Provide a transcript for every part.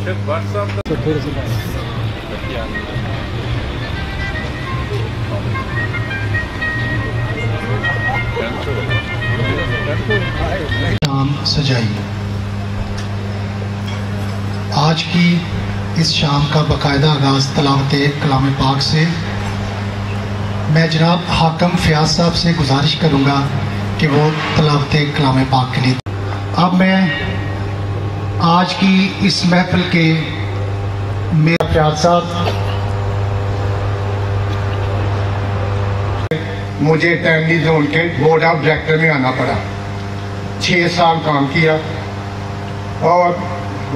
شام سجائی. آج کی اس شام کا باقاعدہ آغاز تلاوت کلام پاک سے. میں جناب حاکم فیاض صاحب سے گزارش کروں گا کہ وہ تلاوت کلام پاک کے لیے. اب میں آج کی اس محفل کے میرا فیاض صاحب مجھے ٹیملی زون کے بورڈ آف ڈائریکٹر میں آنا پڑا. 6 سال کام کیا اور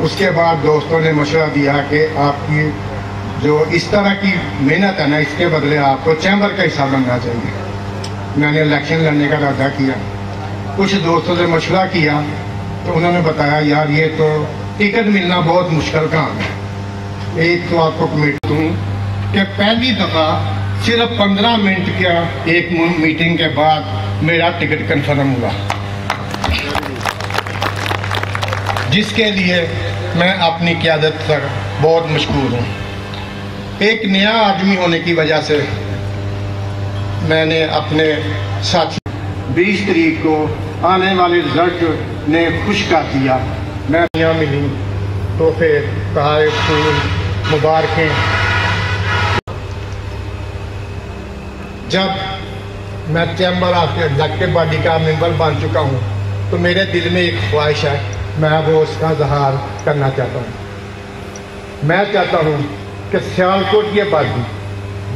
اس کے بعد دوستوں نے مشورہ دیا کہ آپ کی جو اس طرح کی محنت ہے نا، اس کے بدلے آپ کو چیمبر کا حصہ بننا چاہیے. میں نے الیکشن لڑنے کا ارادہ کیا. کچھ دوستوں سے مشورہ کیا تو انہوں نے بتایا یار یہ تو ٹکٹ ملنا بہت مشکل کام ہے. ایک تو آپ کو کمیٹ ہوں کہ پہلی دفعہ صرف 15 منٹ کیا ایک میٹنگ کے بعد میرا ٹکٹ کنفرم ہوا، جس کے لیے میں اپنی قیادت پر بہت مشکور ہوں. ایک نیا آدمی ہونے کی وجہ سے میں نے اپنے ساتھی 20 تاریخ کو آنے والے رزلٹ نے خوش کر دیا. میں یہاں ملی تحفے، تحائف، پھول، مبارکیں. جب میں چیمبر آف ایگزیکٹو باڈی کا ممبر بن چکا ہوں تو میرے دل میں ایک خواہش ہے، میں وہ اس کا اظہار کرنا چاہتا ہوں. میں چاہتا ہوں کہ سیالکوٹ کی آبادی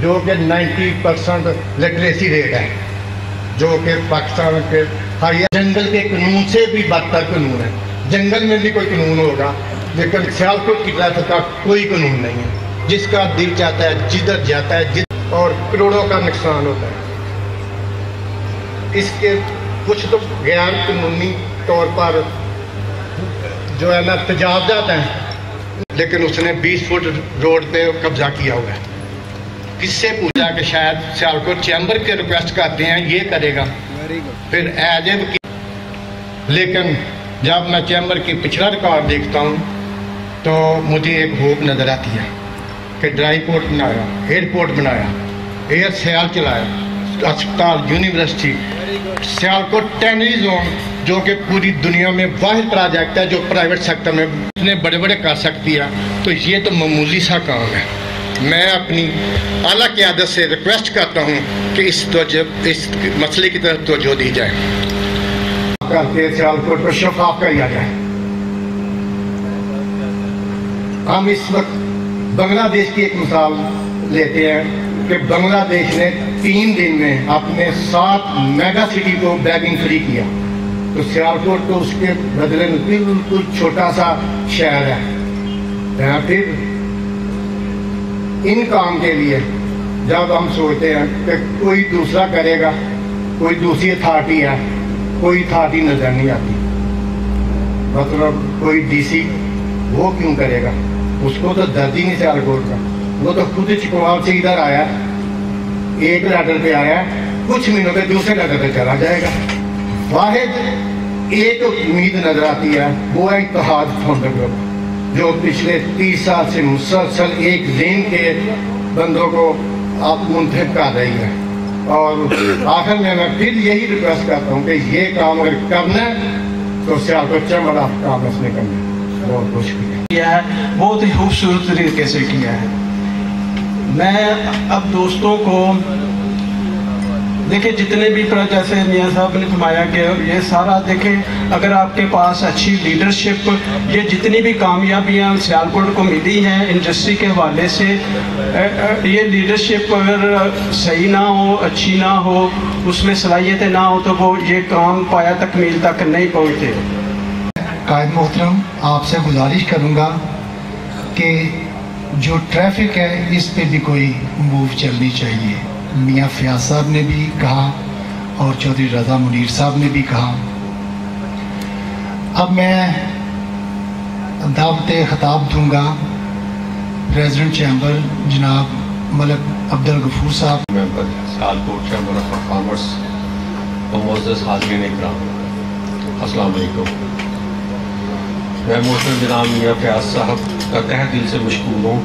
جو کہ 90% لٹریسی ریٹ ہے، جو کہ پاکستان کے جنگل کے قانون سے بھی بدتر قانون ہے. جنگل میں بھی کوئی قانون ہوگا لیکن سیالکوٹ کی ٹریفک کا کوئی قانون نہیں ہے. جس کا دل چاہتا ہے جدھر جاتا ہے اور کروڑوں کا نقصان ہوتا ہے. اس کے کچھ تو غیر قانونی طور پر جو ہے نا تجاوزات ہیں، لیکن اس نے 20 فٹ روڈ پہ قبضہ کیا ہوا ہے. کس سے پوچھا کہ شاید سیالکوٹ چیمبر کے ریکویسٹ کرتے ہیں یہ کرے گا پھر ایز اے. لیکن جب میں چیمبر کی پچھلا ریکارڈ دیکھتا ہوں تو مجھے ایک ہوپ نظر آتی ہے کہ ڈرائی پورٹ بنایا، ایئرپورٹ بنایا، ایئر سیال چلایا، اسپتال، یونیورسٹی. سیالکوٹ ٹینری زون جو کہ پوری دنیا میں واحد پروجیکٹ ہے جو پرائیویٹ سیکٹر میں اتنے بڑے بڑے کر سکتی ہے، تو یہ تو معمولی سا کام ہے. میں اپنی اعلیٰ قیادت سے ریکویسٹ کرتا ہوں کہ اس مسئلے کی طرف توجہ دی جائے. سیالکوٹ کو شفاف کیا جائے. ہم اس وقت بنگلہ دیش کی ایک مثال لیتے ہیں کہ بنگلہ دیش نے 3 دن میں اپنے 7 میگا سٹی کو بیگنگ فری کیا، تو سیالکوٹ تو اس کے بدلے میں بالکل چھوٹا سا شہر ہے. پھر ان کام کے لیے جب ہم سوچتے ہیں کہ کوئی دوسرا کرے گا، کوئی دوسری اتھارٹی ہے، کوئی اتھارٹی نظر نہیں آتی. مطلب کوئی ڈی سی وہ کیوں کرے گا؟ اس کو تو درد ہی نہیں سیالکوٹ کا. وہ تو خود چکوال سے ادھر آیا، ایک لیٹر پہ آیا، کچھ مہینوں پہ دوسرے لیٹر پہ چلا جائے گا. واحد ایک امید نظر آتی ہے، وہ ہے اتحاد فاؤنڈر گروپ جو پچھلے 30 سال سے مسلسل ایک ذہن کے بندوں کو آپ منتخب کر رہی ہے. اور آخر میں پھر یہی ریکویسٹ کرتا ہوں کہ یہ کام اگر کرنا ہے تو سیالکوٹ چیمبر آف کامرس نے کرنا ہے. بہت بہت شکریہ. بہت ہی خوبصورت طریقے سے کیا ہے. میں اب دوستوں کو دیکھیں جتنے بھی جیسے میاں صاحب نے فرمایا کہ یہ سارا دیکھیں اگر آپ کے پاس اچھی لیڈرشپ، یہ جتنی بھی کامیابیاں سیالکوٹ کو ملی ہیں انڈسٹری کے حوالے سے، یہ لیڈرشپ اگر صحیح نہ ہو، اچھی نہ ہو، اس میں صلاحیتیں نہ ہو تو وہ یہ کام پایا تکمیل تک نہیں پہنچتے. قائد محترم آپ سے گزارش کروں گا کہ جو ٹریفک ہے اس پہ بھی کوئی موو چلنی چاہیے. میاں فیاض صاحب نے بھی کہا اور چودھری رضا منیر صاحب نے بھی کہا. اب میں دعوت خطاب دوں گا پریزیڈنٹ چیمبر جناب ملک عبدالغفور صاحب. ممبر سیالکوٹ چیمبر آف کامرس و معزز حاضرین اکرام، السلام علیکم. میں محترم جناب میاں فیاض صاحب کا تہ دل سے مشکور ہوں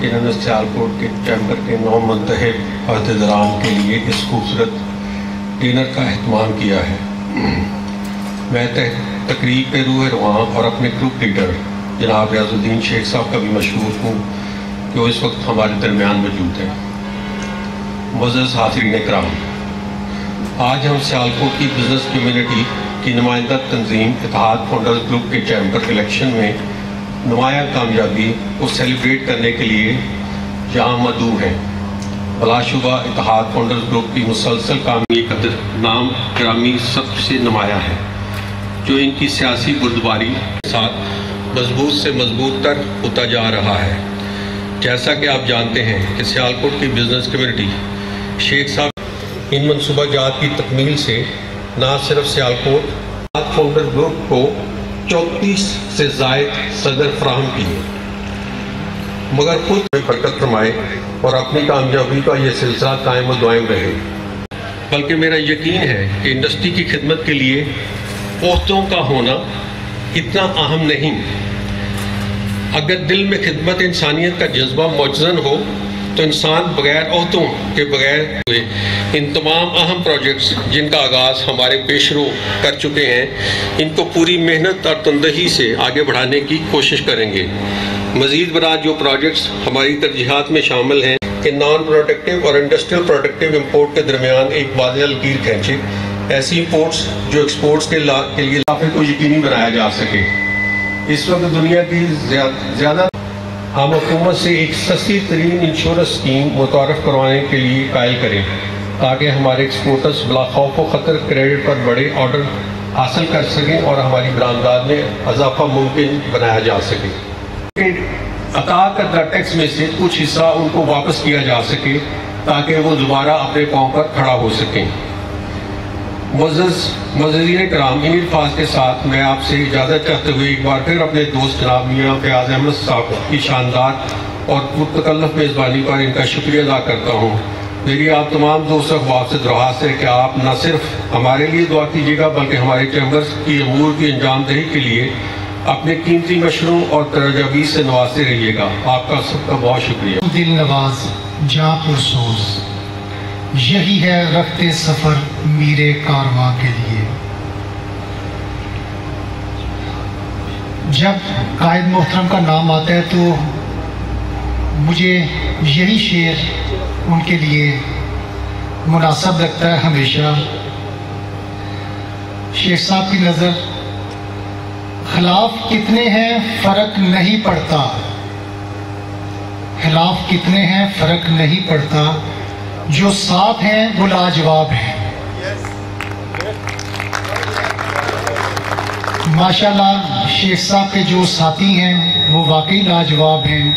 کہ انہوں نے سیالکوٹ کے چیمبر کے 9 منتخب عہدیداران کے لیے اس خوبصورت ڈنر کا اہتمام کیا ہے۔ میں تقریب پہ روح رواں اور اپنے گروپ لیڈر جناب ریاض الدین شیخ صاحب کا بھی مشکور ہوں کہ وہ اس وقت ہمارے درمیان موجود ہیں۔ معزز حاضرین کرام، آج ہم سیالکوٹ کی بزنس کمیونٹی کی نمائندہ تنظیم اتحاد فاؤنڈرز گروپ کے چیمبر الیکشن میں نمایاں کامیابی کو سیلیبریٹ کرنے کے لیے یہاں مدعو ہیں۔ بلا شبہ اتحاد فاؤنڈرز گروپ کی مسلسل کامیابی کا نام گرامی سب سے نمایاں ہے، جو ان کی سیاسی بردباری کے ساتھ مضبوط سے مضبوط تر ہوتا جا رہا ہے۔ جیسا کہ آپ جانتے ہیں کہ سیالکوٹ کی بزنس کمیونٹی شیخ صاحب ان منصوبہ جات کی تکمیل سے نہ صرف سیالکوٹ فاؤنڈر گروپ کو 34 سے زائد صدر فراہم کیے، مگر خود میں برکت فرمائے اور اپنی کامیابی کا یہ سلسلہ قائم و دائم رہے۔ بلکہ میرا یقین ہے کہ انڈسٹری کی خدمت کے لیے عہدوں کا ہونا اتنا اہم نہیں۔ اگر دل میں خدمت انسانیت کا جذبہ موجزن ہو تو انسان بغیر عہدوں کے بغیر ہوئے ان تمام اہم پروجیکٹس جن کا آغاز ہمارے پیشرو کر چکے ہیں، ان کو پوری محنت اور تندہی سے آگے بڑھانے کی کوشش کریں گے۔ مزید برآں جو پروجیکٹس ہماری ترجیحات میں شامل ہیں کہ نان پروڈکٹیو اور انڈسٹریل پروڈکٹیو امپورٹ کے درمیان ایک واضح لکیر کھینچے، ایسی امپورٹس جو ایکسپورٹس کے لیے اضافے کو یقینی بنایا جا سکے۔ اس وقت دنیا کی زیادہ ہم حکومت سے ایک سستی ترین انشورنس اسکیم متعارف کروانے کے لیے قائل کریں تاکہ ہمارے ایکسپورٹرز بلا خوف و خطر کریڈٹ پر بڑے آرڈر حاصل کر سکیں اور ہماری برآمدات میں اضافہ ممکن بنایا جا سکے۔ عطا کردہ ٹیکس میں سے کچھ حصہ ان کو واپس کیا جا سکے تاکہ وہ دوبارہ اپنے پاؤں پر کھڑا ہو سکیں۔ معززین کرام، ان الفاظ کے ساتھ میں آپ سے اجازت چاہتے ہوئے ایک بار پھر اپنے دوست جناب میاں فیاض احمد صاحب کی شاندار اور پرتکلف میزبانی پر ان کا شکریہ ادا کرتا ہوں۔ میری آپ تمام دوست احباب سے درخواست ہے کہ آپ نہ صرف ہمارے لیے دعا کیجیے گا بلکہ ہمارے چیمبرز کی امور کی انجام دہی کے لیے اپنے قیمتی مشوروں اور تجاویز سے نوازتے رہیے گا۔ آپ کا سب کا بہت شکریہ۔ دل نواز جاں پرسوز، یہی ہے رفتے سفر میرے کارواں کے لیے۔ جب قائد محترم کا نام آتا ہے تو مجھے یہی شعر ان کے لیے مناسب لگتا ہے ہمیشہ۔ شیخ صاحب کی نظر خلاف کتنے ہیں فرق نہیں پڑتا، خلاف کتنے ہیں فرق نہیں پڑتا، جو ساتھ ہیں وہ لاجواب ہیں۔ ماشاءاللہ شیخ صاحب کے جو ساتھی ہیں وہ واقعی لاجواب ہیں۔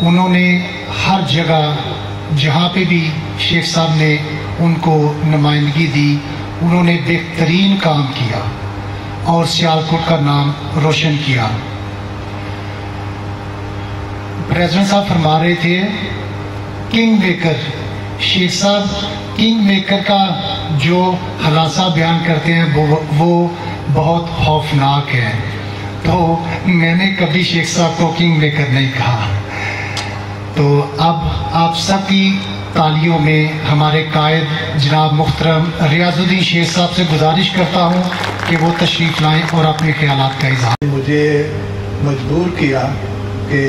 انہوں نے ہر جگہ جہاں پہ بھی شیخ صاحب نے ان کو نمائندگی دی، انہوں نے بہترین کام کیا اور سیالکوٹ کا نام روشن کیا۔ پریزیڈنٹ صاحب فرما رہے تھے کنگ میکر، شیخ صاحب کنگ میکر کا جو خلاصہ بیان کرتے ہیں وہ بہت خوفناک ہے، تو میں نے کبھی شیخ صاحب کو کنگ میکر نہیں کہا۔ تو اب آپ سب کی تالیوں میں ہمارے قائد جناب محترم ریاض الدین شیخ صاحب سے گزارش کرتا ہوں کہ وہ تشریف لائیں اور اپنے خیالات کا اظہار۔ مجھے مجبور کیا کہ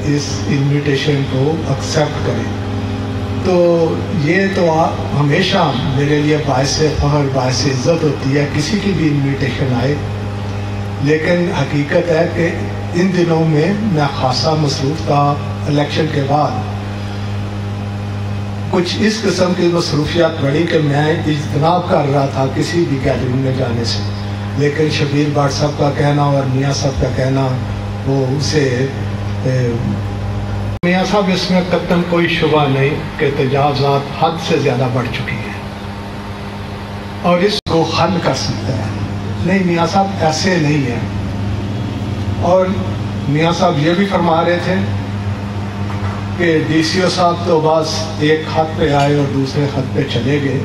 اس انویٹیشن کو ایکسیپٹ کریں، تو یہ تو ہمیشہ میرے لیے باعث فخر باعث عزت ہوتی ہے کسی کی بھی انویٹیشن آئے، لیکن حقیقت ہے کہ ان دنوں میں خاصا مصروف تھا۔ الیکشن کے بعد کچھ اس قسم کی مصروفیات بڑھی کہ میں اجتناب کر رہا تھا کسی بھی گیدرنگ میں جانے سے، لیکن شبیر بٹ صاحب کا کہنا اور میاں صاحب کا کہنا وہ اسے میاں صاحب اس میں قطعاً کوئی شبہ نہیں کہ تجاوزات حد سے زیادہ بڑھ چکی ہیں اور اس کو حل کر سکتا ہے۔ نہیں، میاں صاحب ایسے نہیں ہیں۔ اور میاں صاحب یہ بھی فرما رہے تھے کہ ڈی سی او صاحب تو بس ایک خط پہ آئے اور دوسرے خط پہ چلے گئے،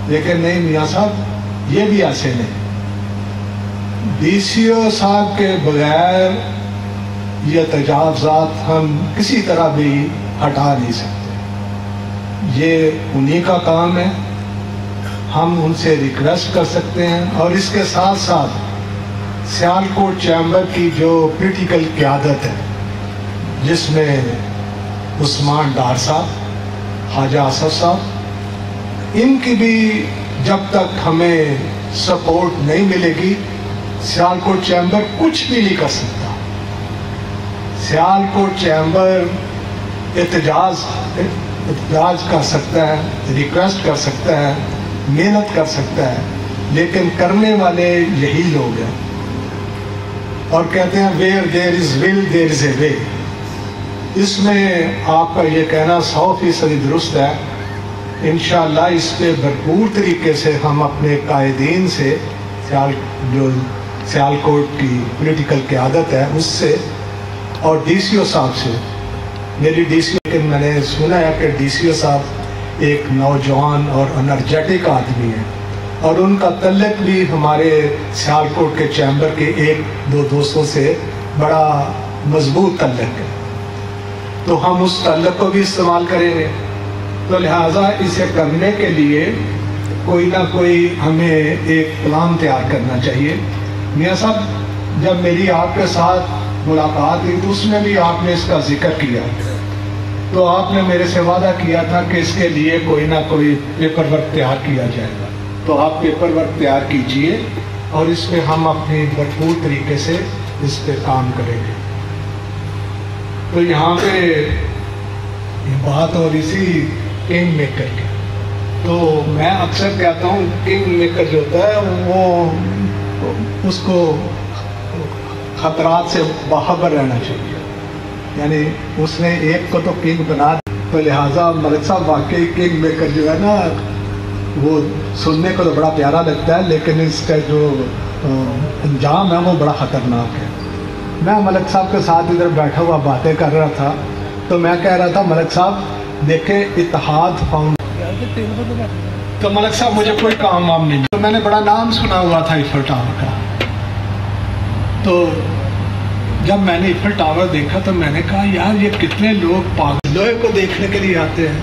لیکن نہیں میاں صاحب یہ بھی ایسے نہیں۔ ڈی سی او صاحب کے بغیر یہ تجاوزات ہم کسی طرح بھی ہٹا نہیں سکتے، یہ انہی کا کام ہے، ہم ان سے ریکویسٹ کر سکتے ہیں۔ اور اس کے ساتھ ساتھ سیالکوٹ چیمبر کی جو پولیٹیکل قیادت ہے، جس میں عثمان ڈار صاحب، خواجہ آصف صاحب، ان کی بھی جب تک ہمیں سپورٹ نہیں ملے گی سیالکوٹ چیمبر کچھ بھی نہیں کر سکتا۔ سیالکوٹ چیمبر احتجاج کر سکتا ہے، ریکویسٹ کر سکتا ہے، محنت کر سکتا ہے، لیکن کرنے والے یہی لوگ ہیں۔ اور کہتے ہیں where there is will there is a way۔ اس میں آپ کا یہ کہنا 100% درست ہے۔ انشاءاللہ اس پہ بھرپور طریقے سے ہم اپنے قائدین سے، جو سیالکوٹ کی پولیٹیکل قیادت ہے اس سے، اور ڈی سی او صاحب سے، میری ڈی سی او، لیکن میں نے سنا ہے کہ ڈی سی او صاحب ایک نوجوان اور انرجیٹک آدمی ہے، اور ان کا تعلق بھی ہمارے سیالکوٹ کے چیمبر کے ایک دو دوستوں سے بڑا مضبوط تعلق ہے، تو ہم اس تعلق کو بھی استعمال کریں گے۔ تو لہٰذا اسے کرنے کے لیے کوئی نہ کوئی ہمیں ایک پلان تیار کرنا چاہیے۔ میاں صاحب، جب میری آپ کے ساتھ ملاقات ہوئی تو اس میں بھی آپ نے اس کا ذکر کیا، تو آپ نے میرے سے وعدہ کیا تھا کہ اس کے لیے کوئی نہ کوئی پیپر ورک تیار کیا جائے گا، تو آپ پیپر ورک تیار کیجئے اور اس پہ ہم اپنی بھرپور طریقے سے اس پہ کام کریں گے۔ تو یہاں پہ یہ بات اور اسی کنگ میکر کی، تو میں اکثر کہتا ہوں کنگ میکر جو ہوتا ہے وہ اس کو خطرات سے باخبر رہنا چاہیے، یعنی اس نے ایک کو تو کنگ بنا دیا، تو لہٰذا ملک صاحب واقعی کنگ میکر جو ہے نا، وہ سننے کو تو بڑا پیارا لگتا ہے، لیکن اس کا جو انجام ہے وہ بڑا خطرناک ہے۔ میں ملک صاحب کے ساتھ ادھر بیٹھا ہوا باتیں کر رہا تھا، تو میں کہہ رہا تھا ملک صاحب دیکھیں اتحاد فاؤنڈ، تو ملک صاحب مجھے کوئی کام وام نہیں، تو میں نے بڑا نام سنا ہوا تھا ایفل ٹاور کا، تو جب میں نے ایفل ٹاور دیکھا تو میں نے کہا یار یہ کتنے لوگ پاگل لوہے کو دیکھنے کے لیے آتے ہیں،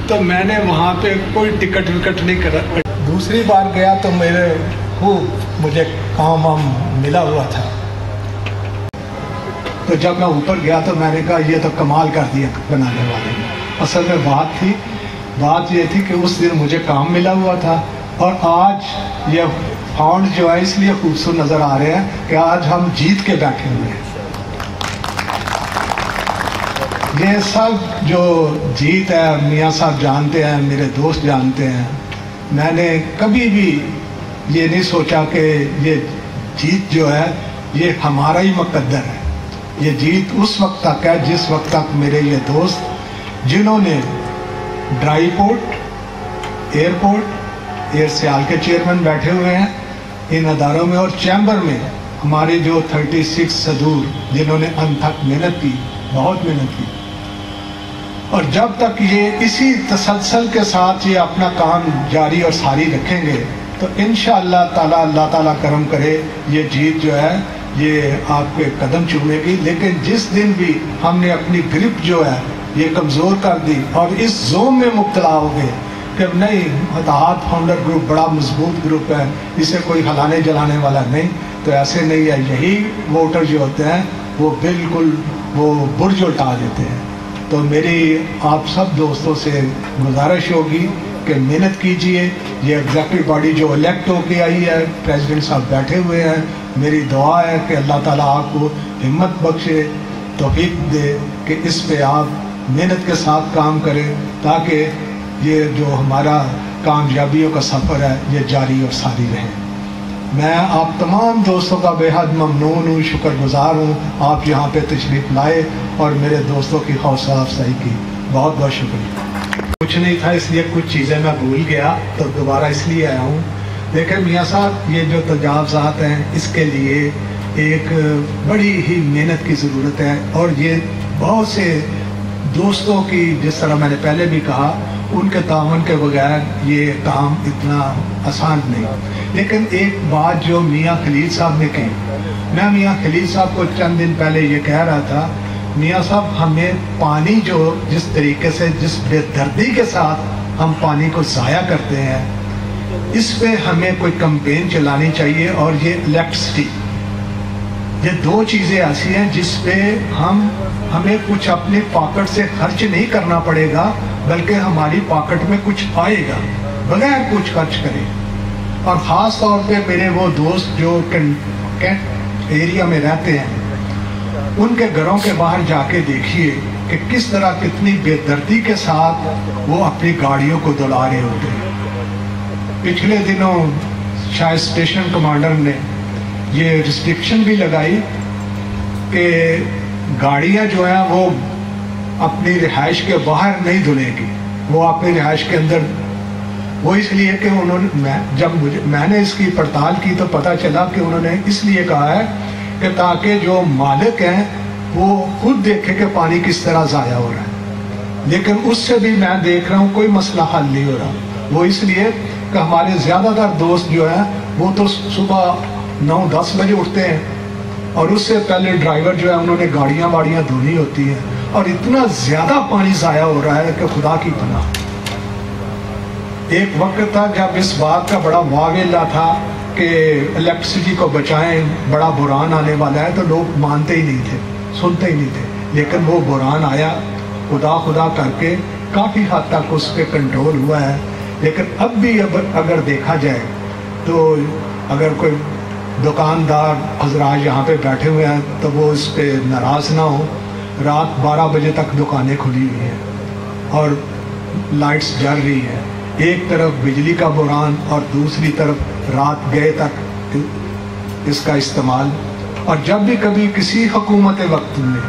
تو میں نے وہاں پہ کوئی ٹکٹ وکٹ نہیں کرا۔ دوسری بار گیا تو میرے خوب مجھے کام وام ملا ہوا تھا، تو جب میں اوپر گیا تو میں نے کہا یہ تو کمال کر دیا بنانے والے نے۔ اصل میں بات یہ تھی کہ اس دن مجھے کام ملا ہوا تھا، اور آج یہ فاؤنڈ جو ہے اس لیے خوبصورت نظر آ رہے ہیں کہ آج ہم جیت کے بیٹھے ہوئے ہیں۔ یہ سب جو جیت ہے میاں صاحب جانتے ہیں، میرے دوست جانتے ہیں، میں نے کبھی بھی یہ نہیں سوچا کہ یہ جیت جو ہے یہ ہمارا ہی مقدر ہے۔ یہ جیت اس وقت تک ہے جس وقت تک میرے یہ دوست جنہوں نے ڈرائی پورٹ، ایئرپورٹ، ایئر سیال کے چیئرمین بیٹھے ہوئے ہیں ان اداروں میں، اور چیمبر میں ہمارے جو 36 صدور جنہوں نے انتھک محنت کی، بہت محنت کی، اور جب تک یہ اسی تسلسل کے ساتھ یہ اپنا کام جاری اور ساری رکھیں گے تو انشاءاللہ تعالیٰ اللہ تعالیٰ کرم کرے یہ جیت جو ہے یہ آپ کے قدم چومے گی۔ لیکن جس دن بھی ہم نے اپنی گرپ جو ہے یہ کمزور کر دی اور اس زوم میں مبتلا ہو گئے کہ نہیں اتحاد فاؤنڈر گروپ بڑا مضبوط گروپ ہے، اسے کوئی ہلانے جلانے والا نہیں، تو ایسے نہیں ہے۔ یہی ووٹر جو ہوتے ہیں وہ بالکل وہ برج الٹا دیتے ہیں۔ تو میری آپ سب دوستوں سے گزارش ہوگی کہ محنت کیجئے۔ یہ ایگزیکٹو باڈی جو الیکٹ ہو کے آئی ہے، پریزیڈنٹ صاحب بیٹھے ہوئے ہیں، میری دعا ہے کہ اللہ تعالیٰ آپ کو ہمت بخشے، توفیق دے کہ اس پہ آپ محنت کے ساتھ کام کریں تاکہ یہ جو ہمارا کامیابیوں کا سفر ہے یہ جاری اور ساری رہے۔ میں آپ تمام دوستوں کا بے حد ممنون ہوں، شکر گزار ہوں، آپ یہاں پہ تشریف لائے اور میرے دوستوں کی حوصلہ افزائی کی، بہت بہت شکریہ۔ کچھ نہیں تھا اس لیے کچھ چیزیں میں بھول گیا تو دوبارہ اس لیے آیا ہوں۔ دیکھیں میاں صاحب، یہ جو تجاوزات ہیں اس کے لیے ایک بڑی ہی محنت کی ضرورت ہے، اور یہ بہت سے دوستوں کی، جس طرح میں نے پہلے بھی کہا، ان کے تعاون کے بغیر یہ کام اتنا آسان نہیں۔ لیکن ایک بات جو میاں خلیل صاحب نے کہی، میں میاں خلیل صاحب کو چند دن پہلے یہ کہہ رہا تھا، میاں صاحب ہمیں پانی جو جس طریقے سے جس بے دردی کے ساتھ ہم پانی کو ضائع کرتے ہیں، اس پہ ہمیں کوئی کمپین چلانی چاہیے. اور یہ الیکٹرسٹی، یہ دو چیزیں ایسی ہیں جس پہ ہمیں کچھ اپنے پاکٹ سے خرچ نہیں کرنا پڑے گا، بلکہ ہماری پاکٹ میں کچھ آئے گا بغیر کچھ خرچ کرے. اور خاص طور پہ میرے وہ دوست جو کینٹ ایریا میں رہتے ہیں، ان کے گھروں کے باہر جا کے دیکھیے کہ کس طرح کتنی بے دردی کے ساتھ وہ اپنی گاڑیوں کو دھلا رہے ہوتے ہیں. پچھلے دنوں شاید اسٹیشن کمانڈر نے یہ ریسٹرکشن بھی لگائی کہ گاڑیاں جو ہیں وہ اپنی رہائش کے باہر نہیں دھلیں گی، وہ اپنی رہائش کے اندر. وہ اس لیے کہ انہوں نے جب میں نے اس کی پڑتال کی تو پتہ چلا کہ انہوں نے اس لیے کہا ہے کہ تاکہ جو مالک ہیں وہ خود دیکھے کہ پانی کس طرح ضائع ہو رہا ہے. لیکن اس سے بھی میں دیکھ رہا ہوں کوئی مسئلہ حل نہیں ہو رہا. وہ اس لیے کہ ہمارے زیادہ تر دوست جو ہیں وہ تو صبح 9-10 بجے اٹھتے ہیں، اور اس سے پہلے ڈرائیور جو ہے انہوں نے گاڑیاں دھونی ہوتی ہیں، اور اتنا زیادہ پانی ضائع ہو رہا ہے کہ خدا کی پناہ. ایک وقت تھا جب اس بات کا بڑا واویلا تھا کہ الیکٹرسٹی کو بچائیں، بڑا بحران آنے والا ہے، تو لوگ مانتے ہی نہیں تھے، سنتے ہی نہیں تھے. لیکن وہ بحران آیا، خدا کر کے کافی حد تک اس پہ کنٹرول ہوا ہے. لیکن اب بھی اگر دیکھا جائے تو اگر کوئی دکاندار حضرات یہاں پہ بیٹھے ہوئے ہیں تو وہ اس پہ ناراض نہ ہو. رات 12 بجے تک دکانیں کھلی ہوئی ہیں اور لائٹس جل رہی ہیں. ایک طرف بجلی کا بحران اور دوسری طرف رات گئے تک اس کا استعمال. اور جب بھی کبھی کسی حکومت وقت نے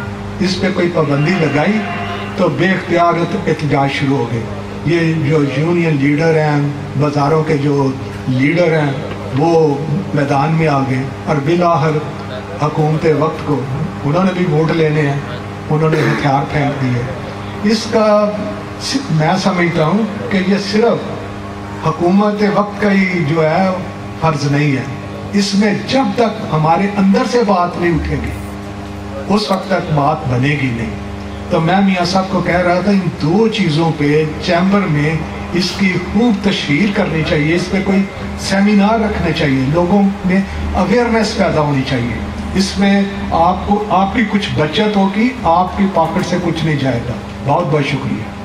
اس پہ کوئی پابندی لگائی تو بے اختیار احتجاج شروع ہو گئے. یہ جو یونین لیڈر ہیں، بازاروں کے جو لیڈر ہیں، وہ میدان میں آ گئے اور بالآخر حکومت وقت کو انہوں نے بھی ووٹ لینے ہیں، انہوں نے ہتھیار پھینک دیے. اس کا میں سمجھتا ہوں کہ یہ صرف حکومت وقت کا ہی جو ہے فرض نہیں ہے. اس میں جب تک ہمارے اندر سے بات نہیں اٹھے گی اس وقت تک بات بنے گی نہیں. تو میں میاں صاحب کو کہہ رہا تھا ان دو چیزوں پہ چیمبر میں اس کی خوب تشہیر کرنی چاہیے، اس پہ کوئی سیمینار رکھنے چاہیے، لوگوں میں اویئرنیس پیدا ہونی چاہیے. اس میں آپ کی کچھ بچت ہوگی، آپ کی پاکٹ سے کچھ نہیں جائے گا. بہت بہت شکریہ.